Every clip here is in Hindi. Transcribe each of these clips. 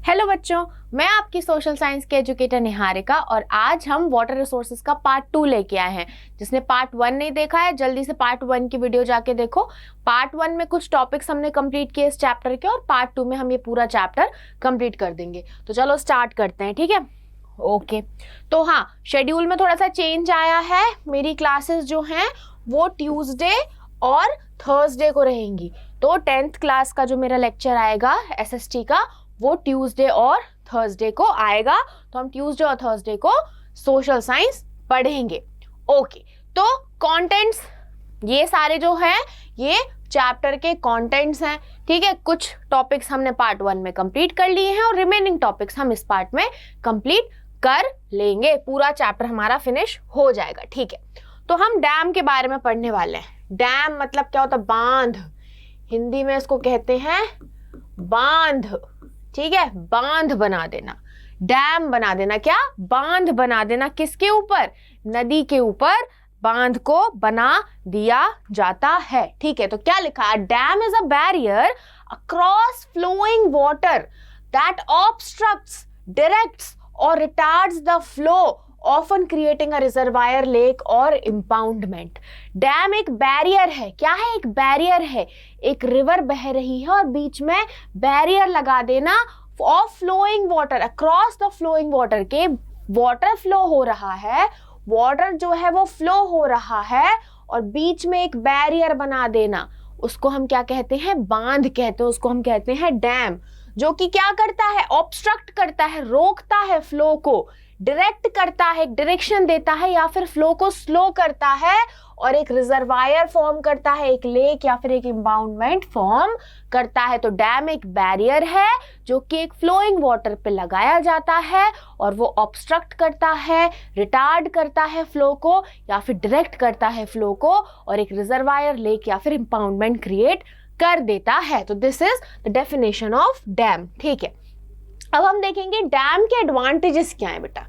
हेलो बच्चों, मैं आपकी सोशल साइंस के एजुकेटर निहारिका और आज हम वाटर रिसोर्सेज का पार्ट 2 लेके आए हैं। जिसने पार्ट 1 नहीं देखा है जल्दी से पार्ट 1 की वीडियो जाके देखो। पार्ट 1 में कुछ टॉपिक्स हमने कंप्लीट किए इस चैप्टर के और पार्ट 2 में हम ये पूरा चैप्टर कंप्लीट कर देंगे। तो चलो स्टार्ट करते हैं, ठीक है। ओके, तो हाँ, शेड्यूल में थोड़ा सा चेंज आया है। मेरी क्लासेस जो हैं वो ट्यूसडे और थर्सडे को रहेंगी। तो 10th क्लास का जो मेरा लेक्चर आएगा एसएसटी का वो ट्यूसडे और थर्सडे को आएगा। तो हम ट्यूसडे और थर्सडे को सोशल साइंस पढ़ेंगे। ओके, तो कंटेंट्स ये सारे जो हैं ये चैप्टर के कंटेंट्स हैं, ठीक है। कुछ टॉपिक्स हमने पार्ट 1 में कंप्लीट कर लिए हैं और रिमेनिंग टॉपिक्स हम इस पार्ट में कंप्लीट कर लेंगे। पूरा चैप्टर हमारा फिनिश हो जाएगा, ठीक है। तो हम डैम के बारे में पढ़ने वाले हैं। डैम मतलब क्या होता है? बांध। हिंदी में इसको कहते हैं बांध, ठीक है। बांध बना देना, डैम बना देना। क्या? बांध बना देना। किसके ऊपर? नदी के ऊपर बांध को बना दिया जाता है, ठीक है। तो क्या लिखा है? Dam is a barrier across flowing water that obstructs, directs और retards the flow, often creating a reservoir, lake और इम्पाउंडमेंट। डैम एक बैरियर है। क्या है? एक बैरियर है। एक रिवर बह रही है और बीच में बैरियर लगा देना of flowing water, across the flowing water के वाटर फ्लो हो रहा है, वाटर जो है वो फ्लो हो रहा है और बीच में एक बैरियर बना देना, उसको हम क्या कहते हैं? बांध कहते हैं। उसको हम कहते हैं डैम। जो कि क्या करता है? ऑब्स्ट्रक्ट करता है, रोकता है फ्लो को, डायरेक्ट करता है, डायरेक्शन देता है या फिर फ्लो को स्लो करता है और एक रिजर्वायर फॉर्म करता है, एक लेक या फिर एक इम्पाउंडमेंट फॉर्म करता है। तो डैम एक बैरियर है जो कि एक फ्लोइंग वाटर पे लगाया जाता है और वो ऑब्स्ट्रक्ट करता है, रिटार्ड करता है फ्लो को या फिर डायरेक्ट करता है फ्लो को और एक रिजर्वायर, लेक या फिर इम्पाउंडमेंट क्रिएट कर देता है। तो this is the definition of dam, ठीक है। अब हम देखेंगे डैम के एडवांटेजेस क्या है बेटा।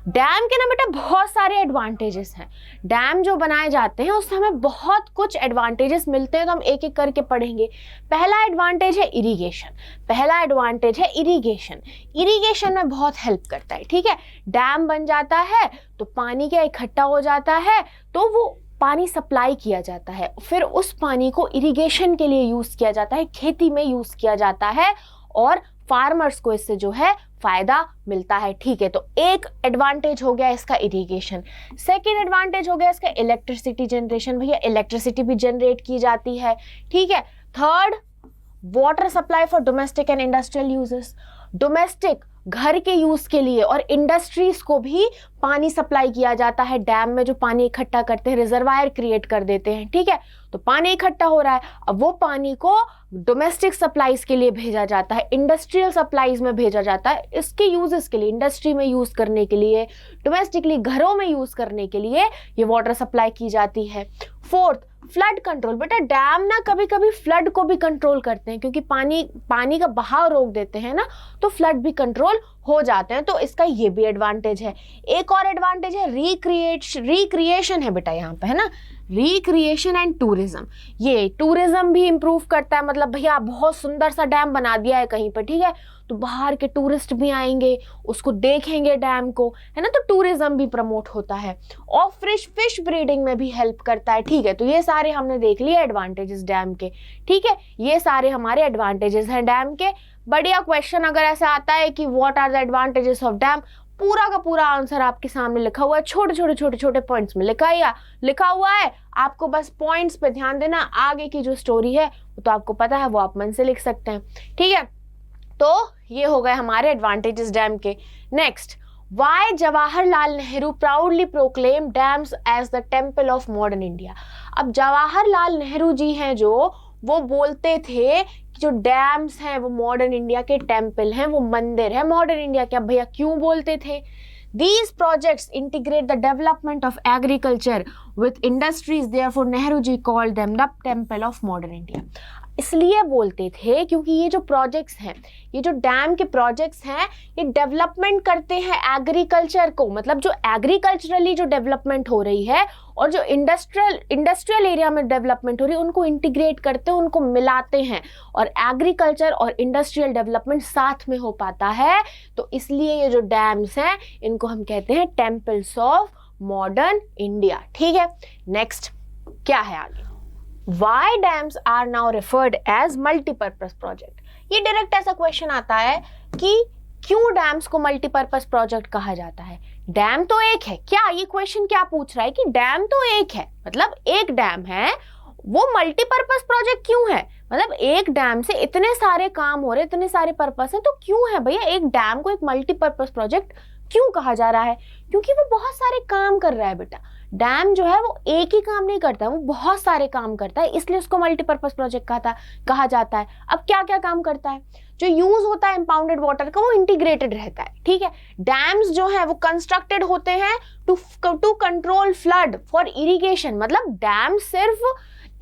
डैम के ना बेटा बहुत सारे एडवांटेजेस हैं। डैम जो बनाए जाते हैं उससे हमें बहुत कुछ एडवांटेजेस मिलते हैं, तो हम एक एक करके पढ़ेंगे। पहला एडवांटेज है इरिगेशन। पहला एडवांटेज है इरिगेशन। इरिगेशन में बहुत हेल्प करता है, ठीक है। डैम बन जाता है तो पानी क्या इकट्ठा हो जाता है, तो वो पानी सप्लाई किया जाता है, फिर उस पानी को इरिगेशन के लिए यूज किया जाता है, खेती में यूज किया जाता है और फार्मर्स को इससे जो है फायदा मिलता है, ठीक है। तो एक एडवांटेज हो गया इसका इरिगेशन। सेकेंड एडवांटेज हो गया इसका इलेक्ट्रिसिटी जनरेशन। भैया इलेक्ट्रिसिटी भी जनरेट की जाती है, ठीक है। Third, water supply for domestic and industrial uses. Domestic घर के यूज के लिए और इंडस्ट्रीज को भी पानी सप्लाई किया जाता है। डैम में जो पानी इकट्ठा करते हैं, रिजर्वायर क्रिएट कर देते हैं, ठीक है। तो पानी इकट्ठा हो रहा है, अब वो पानी को डोमेस्टिक सप्लाईज के लिए भेजा जाता है, इंडस्ट्रियल सप्लाईज में भेजा जाता है। इसके यूजेस के लिए, इंडस्ट्री में यूज करने के लिए, डोमेस्टिकली घरों में यूज करने के लिए ये वाटर सप्लाई की जाती है। Fourth, flood control. बेटा डैम ना कभी कभी फ्लड को भी कंट्रोल करते हैं, क्योंकि पानी का बहाव रोक देते हैं ना, तो फ्लड भी कंट्रोल हो जाते हैं। तो इसका ये भी एडवांटेज है। एक और एडवांटेज है रिक्रिएशन है बेटा यहाँ पे, है ना। Recreation and tourism. ये टूरिज्म भी इंप्रूव करता है। मतलब भैया बहुत सुंदर सा डैम बना दिया है कहीं पर, ठीक है, तो बाहर के टूरिस्ट भी आएंगे, उसको देखेंगे डैम को, है ना। तो टूरिज्म भी प्रमोट होता है और फिश ब्रीडिंग में भी हेल्प करता है, ठीक है। तो ये सारे हमने देख लिए एडवांटेजेस डैम के, ठीक है। ये सारे हमारे एडवांटेजेस हैं डैम के। बढ़िया क्वेश्चन अगर ऐसा आता है कि what are the advantages of dam, पूरा का पूरा आंसर आपके सामने लिखा हुआ है, छोटे छोटे पॉइंट्स में लिखा हुआ है। आपको बस पॉइंट्स पे ध्यान देना, आगे की जो स्टोरी है वो तो आपको पता है, वो आप मन से लिख सकते हैं, ठीक है। तो ये हो गए हमारे एडवांटेजेस डैम के। Next, why Jawaharlal Nehru proudly proclaim dams as the temple of modern India. अब जवाहरलाल नेहरू जी हैं जो, वो बोलते थे कि जो डैम्स हैं वो मॉडर्न इंडिया के टेम्पल हैं, वो मंदिर है मॉडर्न इंडिया के। अब भैया क्यों बोलते थे? These projects integrate the development of agriculture with industries, therefore Nehru ji called them the temple of modern India. इसलिए बोलते थे क्योंकि ये जो प्रोजेक्ट्स हैं, ये जो डैम के प्रोजेक्ट्स हैं, ये डेवलपमेंट करते हैं एग्रीकल्चर को, मतलब जो एग्रीकल्चरली जो डेवलपमेंट हो रही है और जो इंडस्ट्रियल एरिया में डेवलपमेंट हो रही है, उनको इंटीग्रेट करते हैं, उनको मिलाते हैं और एग्रीकल्चर और इंडस्ट्रियल डेवलपमेंट साथ में हो पाता है। तो इसलिए ये जो डैम्स हैं इनको हम कहते हैं टेम्पल्स ऑफ मॉडर्न इंडिया। ठीक है, नेक्स्ट क्या है आगे, Why dams are now referred as multipurpose project? ये डायरेक्ट ऐसा क्वेश्चन आता है कि क्यों डैम्स को मल्टीपर्पज प्रोजेक्ट कहा जाता है? डैम तो एक है क्या? ये क्वेश्चन क्या पूछ रहा है कि डैम तो एक है, मतलब एक डैम है, वो मल्टीपर्पज प्रोजेक्ट क्यों है? मतलब एक डैम से इतने सारे काम हो रहे, इतने सारे पर्पस हैं, तो क्यों है भैया एक डैम को एक मल्टीपर्पज प्रोजेक्ट क्यों कहा जा रहा है? क्योंकि वो बहुत सारे काम कर रहा है बेटा। डैम जो है वो एक ही काम नहीं करता, वो बहुत सारे काम करता है, इसलिए उसको मल्टीपर्पज प्रोजेक्ट कहा जाता है। अब क्या क्या काम करता है? जो यूज होता है इंपाउंडेड वाटर का, वो इंटीग्रेटेड रहता है। ठीक है, डैम्स जो है वो कंस्ट्रक्टेड होते हैं to control flood for irrigation. मतलब डैम सिर्फ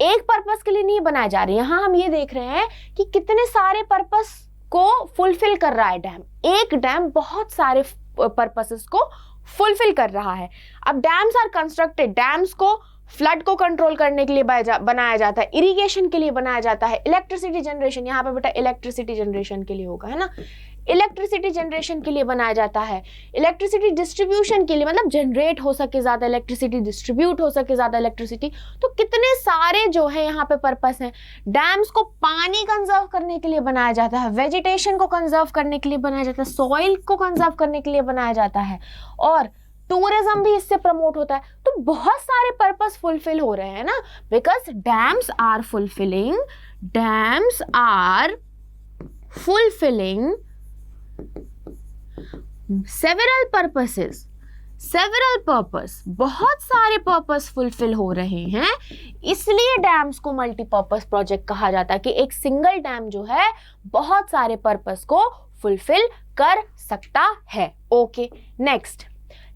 एक पर्पस के लिए नहीं बनाए जा रहे। यहाँ हम ये देख रहे हैं कि कितने सारे पर्पस को फुलफिल कर रहा है डैम। एक डैम बहुत सारे पर्पसेस को फुलफिल कर रहा है। अब डैम्स आर कंस्ट्रक्टेड, डैम्स को फ्लड को कंट्रोल करने के लिए बनाया जाता है, इरिगेशन के लिए बनाया जाता है, इलेक्ट्रिसिटी जनरेशन, यहाँ पे बेटा इलेक्ट्रिसिटी जनरेशन के लिए होगा, है ना, इलेक्ट्रिसिटी जनरेशन के लिए बनाया जाता है, इलेक्ट्रिसिटी डिस्ट्रीब्यूशन के लिए, मतलब जनरेट हो सके ज़्यादा इलेक्ट्रिसिटी, डिस्ट्रीब्यूट हो सके ज़्यादा इलेक्ट्रिसिटी। तो कितने सारे जो है यहाँ पे पर्पस हैं। डैम्स को पानी कंजर्व करने के लिए बनाया जाता है, वेजिटेशन को कंजर्व करने के लिए बनाया जाता है, सॉइल को कंजर्व करने के लिए बनाया जाता है, और टूरिज्म भी इससे प्रमोट होता है। तो बहुत सारे पर्पस फुलफिल हो रहे हैं ना, because dams are fulfilling several purpose, बहुत सारे पर्पस फुलफिल हो रहे हैं, इसलिए डैम्स को मल्टीपर्पस प्रोजेक्ट कहा जाता है कि एक सिंगल डैम जो है बहुत सारे पर्पस को फुलफिल कर सकता है। ओके, नेक्स्ट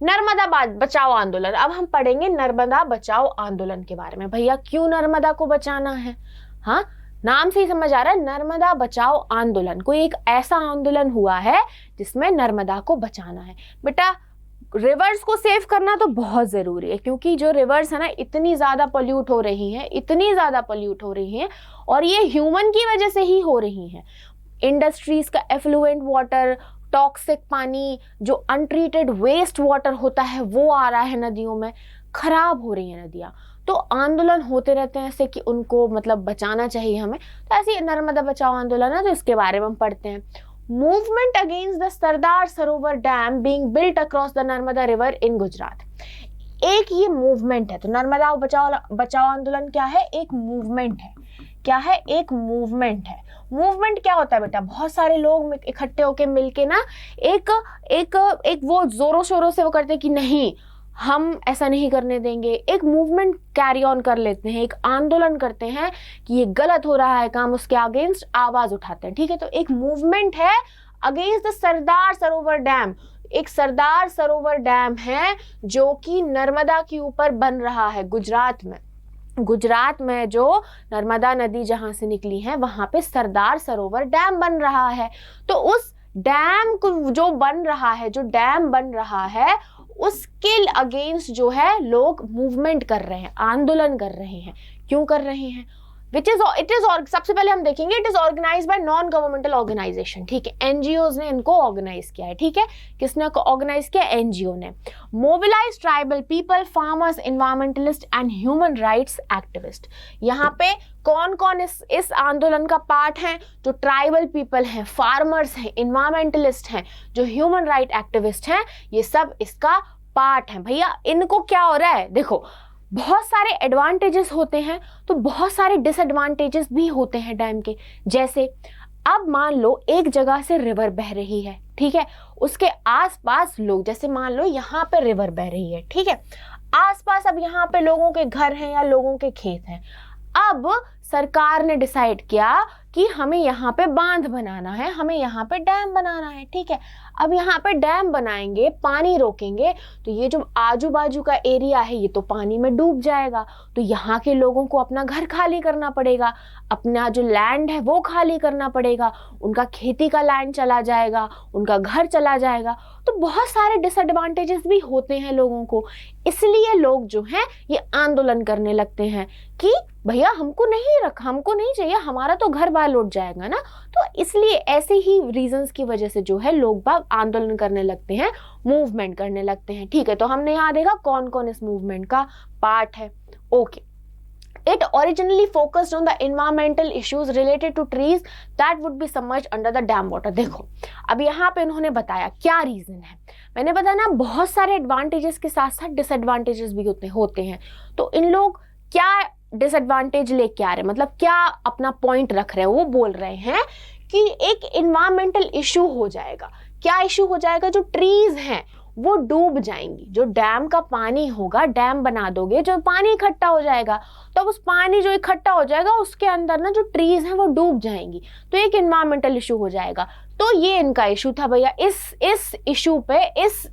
नर्मदा बचाओ आंदोलन। अब हम पढ़ेंगे नर्मदा बचाओ आंदोलन के बारे में। भैया क्यों नर्मदा को बचाना है? हाँ, नाम से ही समझ आ रहा है, नर्मदा बचाओ आंदोलन। कोई एक ऐसा आंदोलन हुआ है जिसमें नर्मदा को बचाना है। बेटा रिवर्स को सेव करना तो बहुत जरूरी है, क्योंकि जो रिवर्स है ना इतनी ज्यादा पोल्यूट हो रही हैं, और ये ह्यूमन की वजह से ही हो रही हैं। इंडस्ट्रीज का एफ्लुएंट वाटर, टॉक्सिक पानी, जो अनट्रीटेड वेस्ट वाटर होता है वो आ रहा है नदियों में, खराब हो रही है नदियाँ। तो आंदोलन होते रहते हैं ऐसे कि उनको मतलब बचाना चाहिए हमें। तो ऐसे नर्मदा बचाओ आंदोलन है, तो इसके बारे में हम पढ़ते हैं। Movement against the Sardar Sarovar dam being built across the Narmada river in Gujarat. एक ये मूवमेंट है। तो नर्मदा बचाओ आंदोलन क्या है? एक मूवमेंट है। क्या है? एक मूवमेंट है। मूवमेंट क्या होता है बेटा? बहुत सारे लोग इकट्ठे होके मिलके ना एक वो जोरों शोरों से वो करते हैं कि नहीं हम ऐसा नहीं करने देंगे, एक मूवमेंट कैरी ऑन कर लेते हैं, एक आंदोलन करते हैं कि ये गलत हो रहा है काम, उसके अगेंस्ट आवाज उठाते हैं। ठीक है, तो एक मूवमेंट है against the Sardar Sarovar dam. एक सरदार सरोवर डैम है जो कि नर्मदा के ऊपर बन रहा है गुजरात में जो नर्मदा नदी जहां से निकली है वहां पे सरदार सरोवर डैम बन रहा है। तो उस डैम को जो डैम बन रहा है उसके अगेंस्ट जो है लोग मूवमेंट कर रहे हैं, आंदोलन कर रहे हैं। क्यों कर रहे हैं? सबसे पहले हम देखेंगे it is organised by non governmental organisation. ठीक है, एनजीओज ने इनको ऑर्गेनाइज किया है। ठीक है, किसने ऑर्गेनाइज किया? एनजीओ ने। Mobilise tribal people, farmers, environmentalist and human rights activist. यहाँ पे कौन कौन इस आंदोलन का पार्ट है? जो ट्राइबल पीपल हैं, फार्मर्स हैं, एनवायरमेंटलिस्ट हैं, जो ह्यूमन राइट एक्टिविस्ट हैं, ये सब इसका पार्ट है। भैया इनको क्या हो रहा है? देखो बहुत सारे एडवांटेजेस होते हैं तो बहुत सारे डिसएडवांटेजेस भी होते हैं डैम के। जैसे अब मान लो एक जगह से रिवर बह रही है, ठीक है, उसके आसपास लोग, जैसे मान लो यहाँ पे रिवर बह रही है, ठीक है, आसपास अब यहाँ पे लोगों के घर हैं या लोगों के खेत हैं। अब सरकार ने डिसाइड किया कि हमें यहाँ पे बांध बनाना है, हमें यहाँ पे डैम बनाना है, ठीक है। अब यहाँ पे डैम बनाएंगे, पानी रोकेंगे, तो ये जो आजू बाजू का एरिया है ये तो पानी में डूब जाएगा। तो यहाँ के लोगों को अपना घर खाली करना पड़ेगा, अपना जो लैंड है वो खाली करना पड़ेगा, उनका खेती का लैंड चला जाएगा, उनका घर चला जाएगा। तो बहुत सारे डिसएडवांटेजेस भी होते हैं लोगों को। इसलिए लोग जो हैं ये आंदोलन करने लगते हैं कि भैया हमको नहीं चाहिए, हमारा तो घर बार लौट जाएगा ना। तो इसलिए ऐसे ही रीजंस की वजह से जो है लोग बाग आंदोलन करने लगते हैं, मूवमेंट करने लगते हैं, ठीक है। तो हमने यहाँ देखा कौन कौन इस मूवमेंट का पार्ट है। Okay, It originally focused on the environmental issues related to trees that would be submerged under the dam water। देखो अब यहाँ पे उन्होंने बताया क्या रीजन है। मैंने बताया ना बहुत सारे एडवांटेजेस के साथ साथ डिसएडवांटेजेस भी होते हैं। तो इन लोग क्या डिसएडवांटेज लेके आ रहे हैं, मतलब क्या अपना पॉइंट रख रहे हैं, वो बोल रहे हैं कि एक एनवायरमेंटल इशू हो जाएगा। क्या इशू हो जाएगा? जो ट्रीज हैं वो डूब जाएंगी। जो डैम का पानी होगा, डैम बना दोगे, जो पानी इकट्ठा हो जाएगा, तो उस पानी जो इकट्ठा हो जाएगा उसके अंदर ना जो ट्रीज हैं वो डूब जाएंगी। तो एक एनवायरमेंटल इशू हो जाएगा। तो ये इनका इशू था भैया। इस इशू पे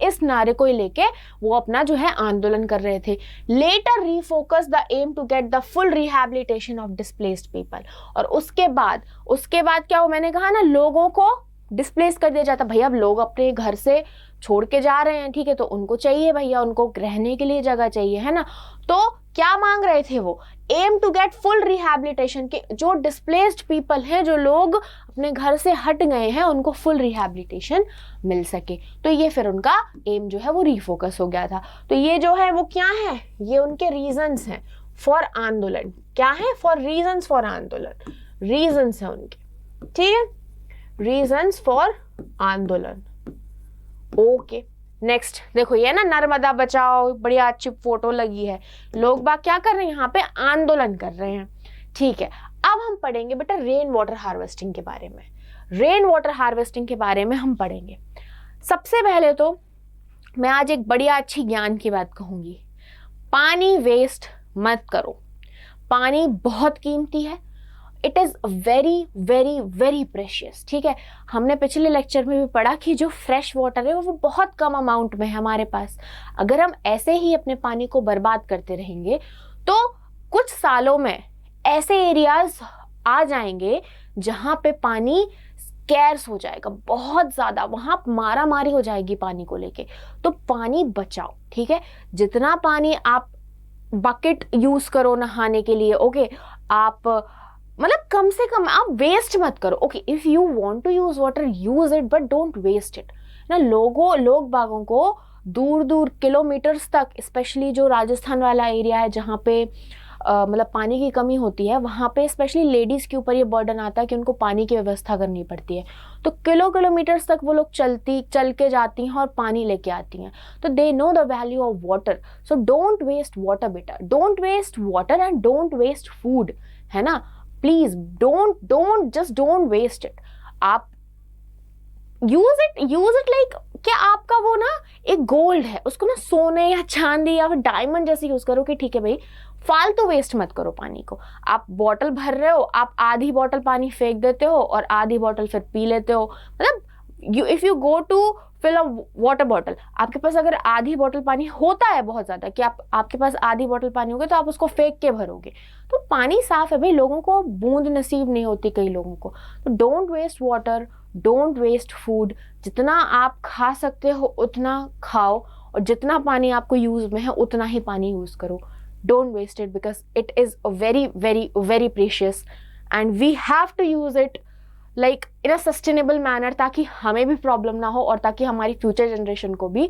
इस नारे को लेके वो अपना जो है आंदोलन कर रहे थे। Later refocus the aim to get the full rehabilitation of displaced people. और उसके बाद क्या वो मैंने कहा ना, लोगों को डिस्प्लेस कर दिया जाता। भैया अब लोग अपने घर से छोड़ के जा रहे हैं, ठीक है, तो उनको चाहिए भैया, उनको रहने के लिए जगह चाहिए, है ना। तो क्या मांग रहे थे वो? Aim to get full rehabilitation के जो डिस्प्लेस्ड पीपल हैं, जो लोग अपने घर से हट गए हैं, उनको फुल रिहैबिलिटेशन मिल सके। तो ये फिर उनका एम जो है वो रिफोकस हो गया था। तो ये जो है वो क्या है, ये उनके रीजंस हैं फॉर आंदोलन। क्या है? फॉर रीजंस फॉर आंदोलन, रीजंस है उनके, ठीक है, रीजंस फॉर आंदोलन। ओके, नेक्स्ट देखो ये ना नर्मदा बचाओ, बढ़िया अच्छी फोटो लगी है। लोग बाग क्या कर रहे हैं? यहाँ पे आंदोलन कर रहे हैं, ठीक है। अब हम पढ़ेंगे बेटा रेन वाटर हार्वेस्टिंग के बारे में। रेन वाटर हार्वेस्टिंग के बारे में हम पढ़ेंगे। सबसे पहले तो मैं आज एक बढ़िया अच्छी ज्ञान की बात कहूंगी। पानी वेस्ट मत करो। पानी बहुत कीमती है। It is very very very precious, ठीक है। हमने पिछले लेक्चर में भी पढ़ा कि जो फ्रेश वाटर है वो बहुत कम अमाउंट में है हमारे पास। अगर हम ऐसे ही अपने पानी को बर्बाद करते रहेंगे तो कुछ सालों में ऐसे एरियाज आ जाएंगे जहाँ पे पानी स्कैर्स हो जाएगा बहुत ज़्यादा, वहाँ मारा मारी हो जाएगी पानी को लेके। तो पानी बचाओ, ठीक है। जितना पानी आप बकेट यूज़ करो नहाने के लिए, ओके, आप मतलब कम से कम आप वेस्ट मत करो। Okay, if you want to use water use it, but don't waste it ना। लोग बागों को दूर दूर किलोमीटर्स तक, स्पेशली जो राजस्थान वाला एरिया है जहाँ पे मतलब पानी की कमी होती है, वहाँ पे स्पेशली लेडीज़ के ऊपर ये बर्डन आता है कि उनको पानी की व्यवस्था करनी पड़ती है। तो किलोमीटर्स तक वो लोग चल के जाती हैं और पानी लेके आती हैं। तो they know the value of water. So don't waste water बेटा, don't waste water and don't waste food, है ना। Please don't waste it. आप यूज इट लाइक क्या आपका वो ना एक गोल्ड है, उसको ना सोने या चांदी या फिर डायमंड जैसे यूज करो कि ठीक है भाई, फालतू वेस्ट मत करो पानी को। आप बॉटल भर रहे हो, आप आधी बॉटल पानी फेंक देते हो और आधी बॉटल फिर पी लेते हो। मतलब if you go to fill a water bottle, आपके पास अगर आधी बॉटल पानी होता है बहुत ज़्यादा कि आपके पास आधी बॉटल पानी होगा तो आप उसको फेंक के भरोगे। तो पानी साफ है भाई, लोगों को बूंद नसीब नहीं होती कई लोगों को। तो don't waste water, don't waste food. जितना आप खा सकते हो उतना खाओ और जितना पानी आपको यूज़ में है उतना ही पानी यूज़ करो। Don't waste it because it is very very very precious and we have to use it like in a sustainable manner, ताकि हमें भी प्रॉब्लम ना हो और ताकि हमारी फ्यूचर जनरेशन को भी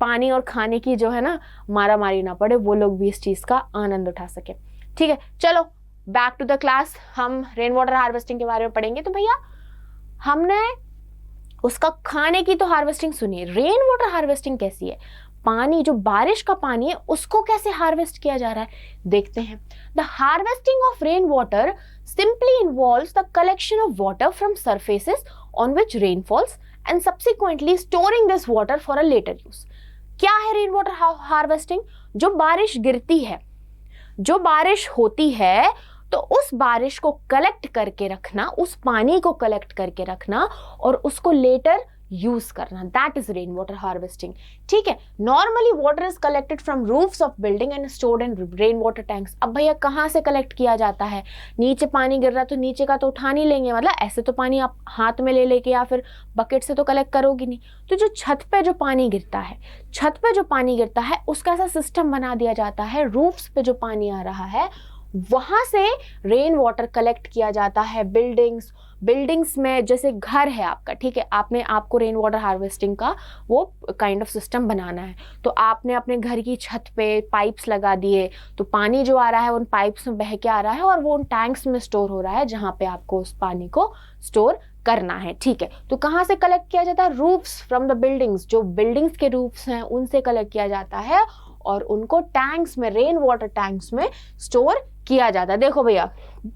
पानी और खाने की जो है ना मारा मारी ना पड़े, वो लोग भी इस चीज़ का आनंद उठा सके। ठीक है, चलो बैक टू द क्लास। हम रेन वाटर हार्वेस्टिंग के बारे में पढ़ेंगे। तो भैया हमने उसका खाने की तो हार्वेस्टिंग सुनी है, रेन वाटर हार्वेस्टिंग कैसी है? पानी जो बारिश का पानी है उसको कैसे हार्वेस्ट किया जा रहा है, देखते हैं। The harvesting of rain water simply involves the collection of water from surfaces on which rain falls and subsequently storing this water for a later use। क्या है रेन वाटर हार्वेस्टिंग? जो बारिश गिरती है, जो बारिश होती है तो उस बारिश को कलेक्ट करके रखना, उस पानी को कलेक्ट करके रखना और उसको लेटर यूज करना, that is rain water harvesting. ठीक है, normally water is collected from roofs of building and stored in rain water tanks. अब भैया कहाँ से कलेक्ट किया जाता है? नीचे पानी गिर रहा है तो नीचे का तो उठा नहीं लेंगे, मतलब ऐसे तो पानी आप हाथ में ले लेके या फिर बकेट से तो कलेक्ट करोगी नहीं। तो जो छत पे जो पानी गिरता है, छत पे जो पानी गिरता है उसका ऐसा सिस्टम बना दिया जाता है, रूफ्स पे जो पानी आ रहा है वहां से रेन वाटर कलेक्ट किया जाता है। बिल्डिंग्स में, जैसे घर है आपका, ठीक है, आपको रेन वाटर हार्वेस्टिंग का वो काइंड ऑफ सिस्टम बनाना है, तो आपने अपने घर की छत पे पाइप्स लगा दिए, तो पानी जो आ रहा है उन पाइप्स में बह के आ रहा है और वो उन टैंक्स में स्टोर हो रहा है जहाँ पे आपको उस पानी को स्टोर करना है। ठीक है, तो कहाँ से कलेक्ट किया जाता है? रूफ्स फ्रॉम द बिल्डिंग्स, जो बिल्डिंग्स के रूफ्स हैं उनसे कलेक्ट किया जाता है और उनको टैंक्स में, रेन वाटर टैंक्स में स्टोर किया जाता है। देखो भैया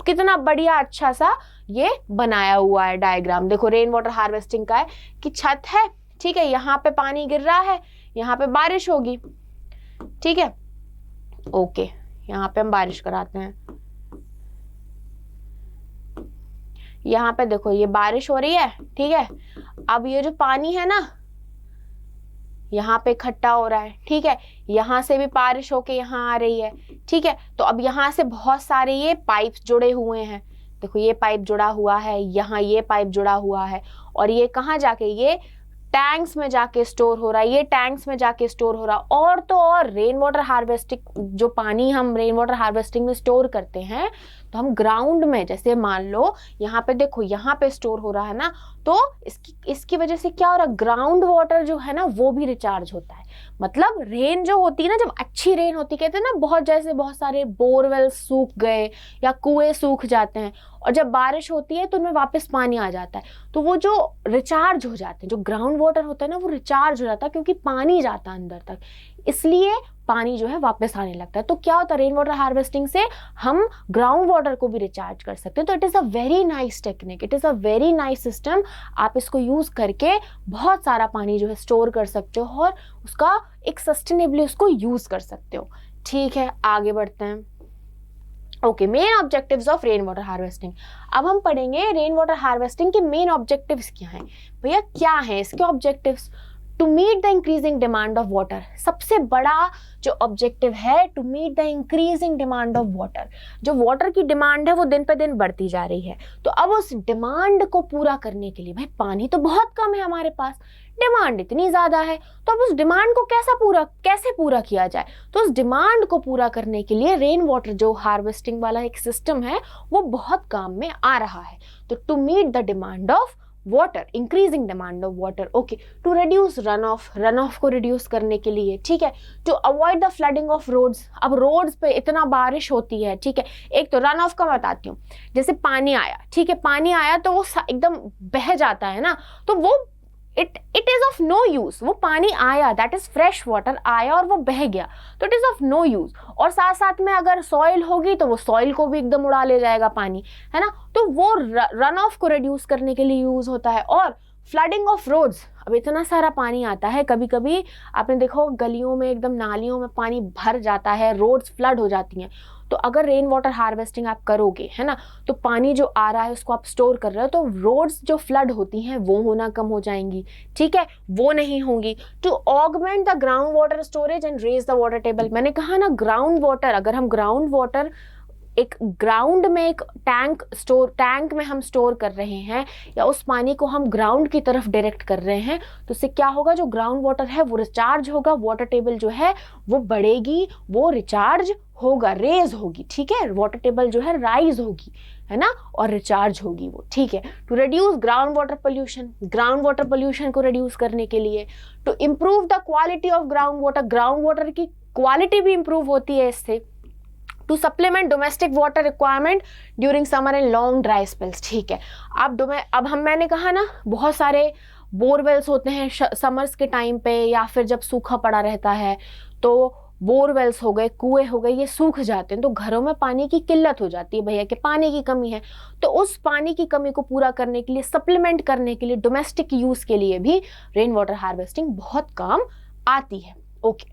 कितना बढ़िया अच्छा सा ये बनाया हुआ है डायग्राम। देखो रेन वाटर हार्वेस्टिंग का है कि छत है, ठीक है, यहाँ पे पानी गिर रहा है, यहाँ पे बारिश होगी, ठीक है, ओके, यहाँ पे हम बारिश कराते हैं। यहाँ पे देखो ये बारिश हो रही है, ठीक है, अब ये जो पानी है ना यहाँ पे इकट्ठा हो रहा है, ठीक है, यहाँ से भी बारिश होके यहाँ आ रही है, ठीक है, तो अब यहाँ से बहुत सारे ये पाइप्स जुड़े हुए हैं। देखो ये पाइप जुड़ा हुआ है, यहाँ ये पाइप जुड़ा हुआ है और ये कहाँ जाके, ये टैंक्स में जाके स्टोर हो रहा है, ये टैंक्स में जाके स्टोर हो रहा है। और तो और रेन वाटर हार्वेस्टिंग, जो पानी हम रेन वाटर हार्वेस्टिंग में स्टोर करते हैं तो हम ग्राउंड में, जैसे मान लो यहाँ पे देखो यहाँ पे स्टोर हो रहा है ना, तो इसकी वजह से क्या हो रहा है, ग्राउंड वाटर जो है ना वो भी रिचार्ज होता है। मतलब रेन जो होती है ना, जब अच्छी रेन होती है, कहते हैं ना बहुत सारे बोरवेल सूख गए या कुएं सूख जाते हैं और जब बारिश होती है तो उनमें वापस पानी आ जाता है, तो वो जो रिचार्ज हो जाते हैं, जो ग्राउंड वाटर होता है ना वो रिचार्ज हो जाता है क्योंकि पानी जाता है अंदर तक, इसलिए पानी जो है वापस आने लगता है। तो क्या होता है, रेन वाटर हार्वेस्टिंग से हम ग्राउंड वाटर को भी रिचार्ज कर सकते हैं। तो it is a very nice technique, it is a very nice system. आप इसको यूज़ करके बहुत सारा पानी जो है स्टोर कर सकते हो और उसका एक सस्टेनेबली उसको यूज़ कर सकते हो। ठीक है, आगे बढ़ते हैं। Okay, main objectives of rain water harvesting. अब हम पढ़ेंगे रेन वाटर हार्वेस्टिंग के मेन ऑब्जेक्टिव्स क्या हैं। भैया क्या है इसके objectives? To meet the increasing demand of water, सबसे बड़ा जो ऑब्जेक्टिव है, to meet the increasing demand of water. जो वाटर की डिमांड है वो दिन पे दिन बढ़ती जा रही है, तो अब उस डिमांड को पूरा करने के लिए, भाई पानी तो बहुत कम है हमारे पास, डिमांड इतनी ज्यादा है, तो अब उस डिमांड को कैसे पूरा किया जाए? तो उस डिमांड को पूरा करने के लिए रेन वाटर जो हार्वेस्टिंग वाला एक सिस्टम है वो बहुत काम में आ रहा है। तो to meet the demand of water, increasing demand of water, okay, to reduce run off को रिड्यूस करने के लिए, ठीक है, to avoid the flooding of roads. अब रोड्स पे इतना बारिश होती है, ठीक है, एक तो रन ऑफ का बताती हूँ, जैसे पानी आया, ठीक है, पानी आया तो वो एकदम बह जाता है ना, तो वो it is of no use. वो पानी आया, दैट इज फ्रेश वाटर आया और वो बह गया, तो it is of no use. और साथ साथ में अगर सॉइल होगी तो वो सॉइल को भी एकदम उड़ा ले जाएगा पानी, है ना, तो वो रन ऑफ को रिड्यूस करने के लिए यूज होता है। और फ्लडिंग ऑफ रोड्स, अब इतना सारा पानी आता है, कभी कभी आपने देखो गलियों में एकदम नालियों में पानी भर जाता है, रोड्स फ्लड हो जाती हैं, तो अगर रेन वाटर हार्वेस्टिंग आप करोगे, है ना, तो पानी जो आ रहा है उसको आप स्टोर कर रहे हो, तो रोड्स जो फ्लड होती हैं वो होना कम हो जाएंगी, ठीक है, वो नहीं होंगी। To augment the ground water storage and raise the water table. मैंने कहा ना ग्राउंड वाटर, अगर हम ग्राउंड वाटर एक ग्राउंड में एक टैंक में हम स्टोर कर रहे हैं या उस पानी को हम ग्राउंड की तरफ डायरेक्ट कर रहे हैं, तो इससे क्या होगा, जो ग्राउंड वाटर है वो रिचार्ज होगा, वाटर टेबल जो है वो बढ़ेगी, वो रिचार्ज होगा, रेज होगी, ठीक है, वाटर टेबल जो है राइज होगी, है ना, और रिचार्ज होगी वो, ठीक है। To reduce ground water pollution को रिड्यूस करने के लिए, to improve the quality of ground water की क्वालिटी भी इंप्रूव होती है इससे। To supplement domestic water requirement during summer and long dry spells, ठीक है। अब मैंने कहा ना बहुत सारे बोरवेल्स होते हैं समर्स के टाइम पे या फिर जब सूखा पड़ा रहता है, तो बोरवेल्स हो गए, कुएं हो गए, ये सूख जाते हैं, तो घरों में पानी की किल्लत हो जाती है, भैया कि पानी की कमी है, तो उस पानी की कमी को पूरा करने के लिए, सप्लीमेंट करने के लिए, डोमेस्टिक यूज के लिए भी रेन वाटर हार्वेस्टिंग बहुत काम आती है। Okay,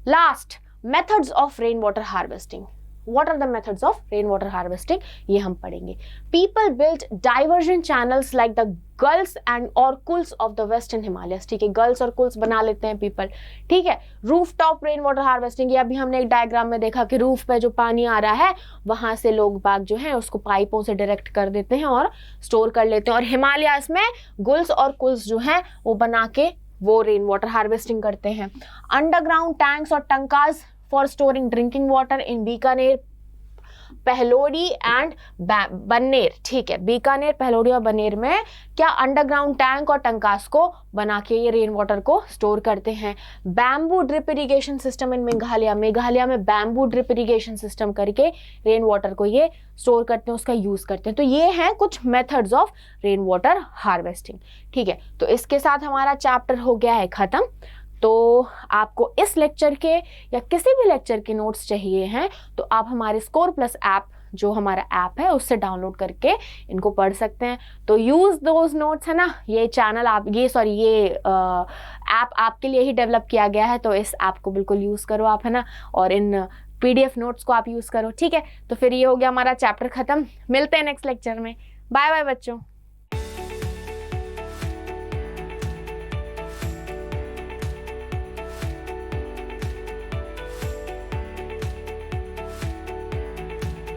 last methods of rain water harvesting. What are the methods of rain water harvesting, ये हम पढ़ेंगे। People built diversion channels like the guls and और kuls of the western Himalayas, ठीक है, गल्स और कुल्स बना लेते हैं पीपल, ठीक है। Roof top rain water harvesting, ये अभी हमने एक डायग्राम में देखा कि रूफ पे जो पानी आ रहा है वहां से लोग बाग जो है उसको पाइपों से डायरेक्ट कर देते हैं और स्टोर कर लेते हैं, और हिमालयस में गुल्स और कुल्स जो हैं वो बना के वो रेन वाटर हार्वेस्टिंग करते हैं। अंडरग्राउंड टैंक्स और tankas for storing drinking water in Bikaner, Phalodi and Barmer, ठीक है, बीकानेर, पहलोडी और बन्नेर में क्या अंडरग्राउंड टैंक और टंकास को बना के ये रेन वाटर को स्टोर करते हैं। Bamboo drip irrigation system in Meghalaya, Meghalaya में बैम्बू ड्रिप इरिगेशन सिस्टम करके रेन वाटर को ये स्टोर करते हैं, उसका यूज करते हैं। तो ये हैं कुछ methods of rain water harvesting, ठीक है। तो इसके साथ हमारा चैप्टर हो गया है खत्म। तो आपको इस लेक्चर के या किसी भी लेक्चर के नोट्स चाहिए हैं तो आप हमारे स्कोर प्लस ऐप, जो हमारा ऐप है, उससे डाउनलोड करके इनको पढ़ सकते हैं। तो यूज़ दोज नोट्स, है ना, ये चैनल आप ये ऐप आपके लिए ही डेवलप किया गया है, तो इस ऐप को बिल्कुल यूज़ करो आप, है ना, और इन PDF नोट्स को आप यूज़ करो, ठीक है। तो फिर ये हो गया हमारा चैप्टर ख़त्म। मिलते हैं नेक्स्ट लेक्चर में। बाय बाय बच्चों।